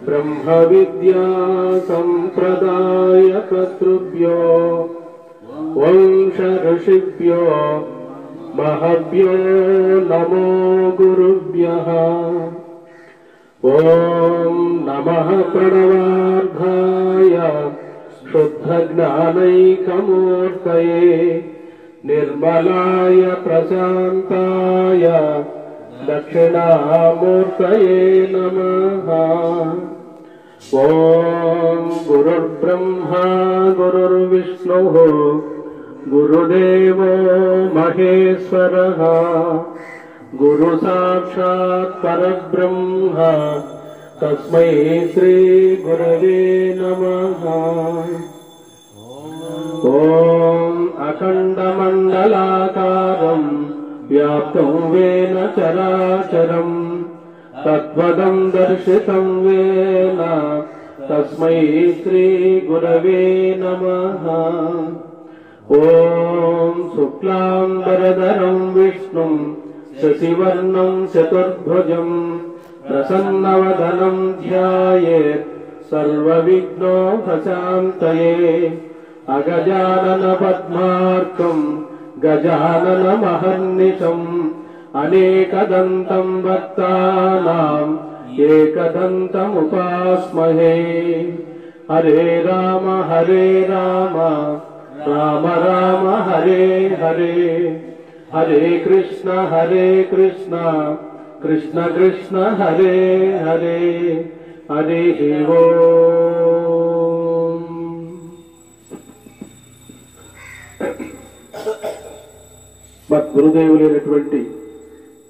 ब्रह्म विद्या संप्रदाय कर्तृभ्यो वंश ऋषिभ्यो महभ्यो नमो गुरुभ्यः। ओम नमः प्रणवार्धाय शुद्धज्ञानैकमूर्तये निर्मलाय प्रशान्ताय दक्षिणामूर्तये नमः। ओम गुरुर्ब्रह्मा गुरुर्विष्णुः गुरुदेवो महेश्वरः गुरु साक्षात् परब्रह्म तस्मै श्री गुरवे नमः। ओम अखण्डमण्डलाकारम् व्याप्तं वेन चराचरम् तत्त्वदं दर्शितं वेन तस्मै श्री गुरवे नमः। ओम शुक्लांबरधरं विष्णुं शशिवर्णं चतुर्भुजं प्रसन्नवदनं ध्यायेत् सर्वविघ्नोपशान्तये। अगजानन पद्मार्कं गजाननमहर्निशम् अनेकदन्तं भक्तानाम् एकदन्तमुपास्महे। हरे राम राम राम हरे हरे हरे कृष्ण कृष्ण कृष्ण हरे हरे हरे ओम। మద్గురుదేవులైనటువంటి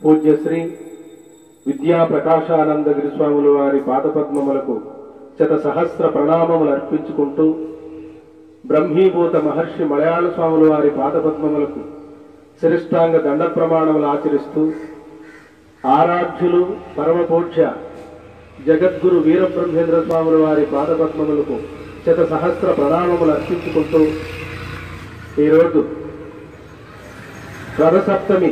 పూజ్యశ్రీ విద్యా ప్రకాశానందగిరి స్వాముల వారి పాదపద్మములకు శత సహస్ర ప్రణామములు అర్పించుకుంటూ, బ్రహ్మీభూత మహర్షి మలయాళ స్వాముల వారి పాదపద్మములకు శిరష్టాంగ దండ ప్రమాణములు ఆచరిస్తూ, ఆరాధ్యులు పరమపూజ్య జగద్గురు వీరబ్రహ్మేంద్ర స్వాముల వారి పాదపద్మములకు శత సహస్ర ప్రణామములు అర్పించుకుంటూ, ఈరోజు రథసప్తమి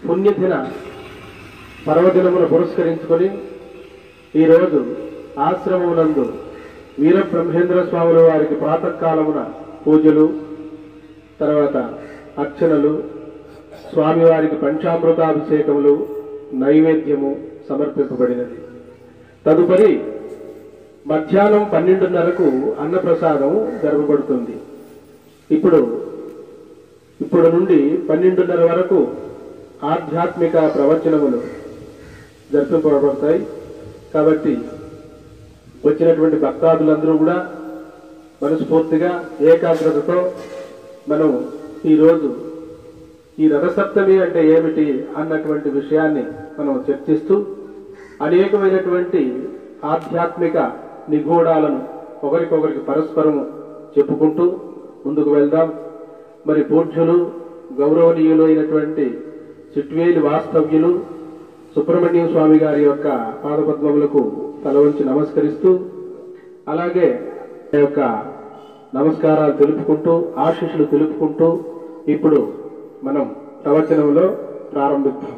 పుణ్యదిన పర్వదినమును పురస్కరించుకొని ఈరోజు ఆశ్రమమునందు వీరబ్రహ్మేంద్ర స్వాముల వారికి ప్రాతకాలమున పూజలు, తర్వాత అర్చనలు, స్వామివారికి పంచామృతాభిషేకములు, నైవేద్యము సమర్పింపబడినది. తదుపరి మధ్యాహ్నం 12:30కు అన్నప్రసాదం జరపబడుతుంది. ఇప్పుడు నుండి 12:30 వరకు ఆధ్యాత్మిక ప్రవచనములు జరిపింపబడతాయి. కాబట్టి వచ్చినటువంటి భక్తాదులందరూ కూడా మనస్ఫూర్తిగా ఏకాగ్రతతో మనం ఈరోజు ఈ రథసప్తమి అంటే ఏమిటి అన్నటువంటి విషయాన్ని మనం చర్చిస్తూ, అనేకమైనటువంటి ఆధ్యాత్మిక నిగూఢాలను ఒకరికొకరికి పరస్పరము చెప్పుకుంటూ ముందుకు వెళ్దాం. మరి పూజ్యులు గౌరవనీయులు అయినటువంటి చిట్వేలి వాస్తవ్యులు సుబ్రహ్మణ్యం స్వామి గారి యొక్క పాదపద్మములకు తల వంచి నమస్కరిస్తూ, అలాగే యొక్క నమస్కారాలు తెలుపుకుంటూ, ఆశీస్సులు తెలుపుకుంటూ ఇప్పుడు మనం ప్రవచనంలో ప్రారంభిద్దాం.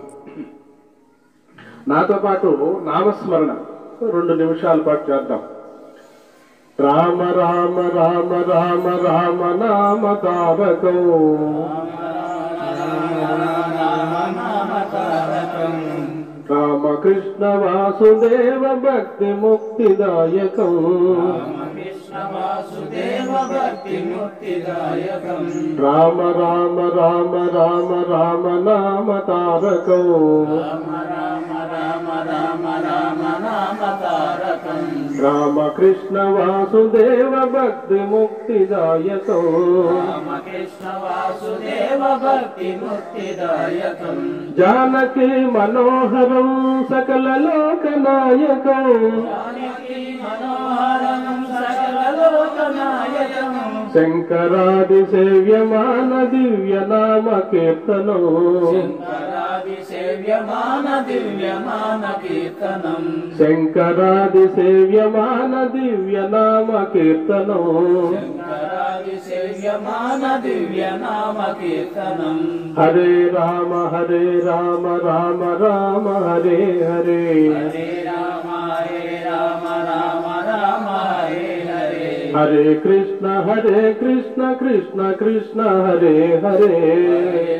నాతో పాటు నామస్మరణ 2 నిమిషాల పాటు చేద్దాం. రామ రామ రామ రామ రామ నామ తారకం, రామకృష్ణ వాసుదేవ భక్తి ముక్తిదాయకం, రామ రామ రామ రామ రామ నామ తారకం, రామకృష్ణ వాసుదేవ భక్తి ముక్తిదాయకం, జానకి మనోహరం సకల లోకనాయకం, శంకరాది సేవ్యమాన దివ్య నామ కీర్తనం శంకరాది సేవ్యమాన దివ్యమాన కీర్తనం శంకరాది సేవ్యమాన దివ్య నామ కీర్తనం శంకరాది సేవ్యమాన దివ్య నామ కీర్తనం హరే రామ రామ రామ హరే హరే హరే రామ రామ రామ హరే హరే హరే కృష్ణ కృష్ణ కృష్ణ హరే హరే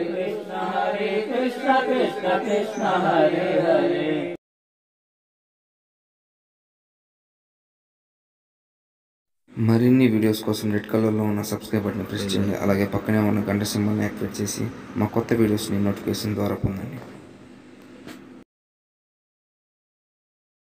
కృష్ణ హరే కృష్ణ కృష్ణ కృష్ణ హరే హరే. మరిన్ని వీడియోస్ కోసం రెడ్ కలర్లో ఉన్న సబ్స్క్రైబ్ బటన్ ప్రెస్ చేయండి. అలాగే పక్కనే ఉన్న గంట సింబల్ని యాక్టివేట్ చేసి మా కొత్త వీడియోస్ని నోటిఫికేషన్ ద్వారా పొందండి.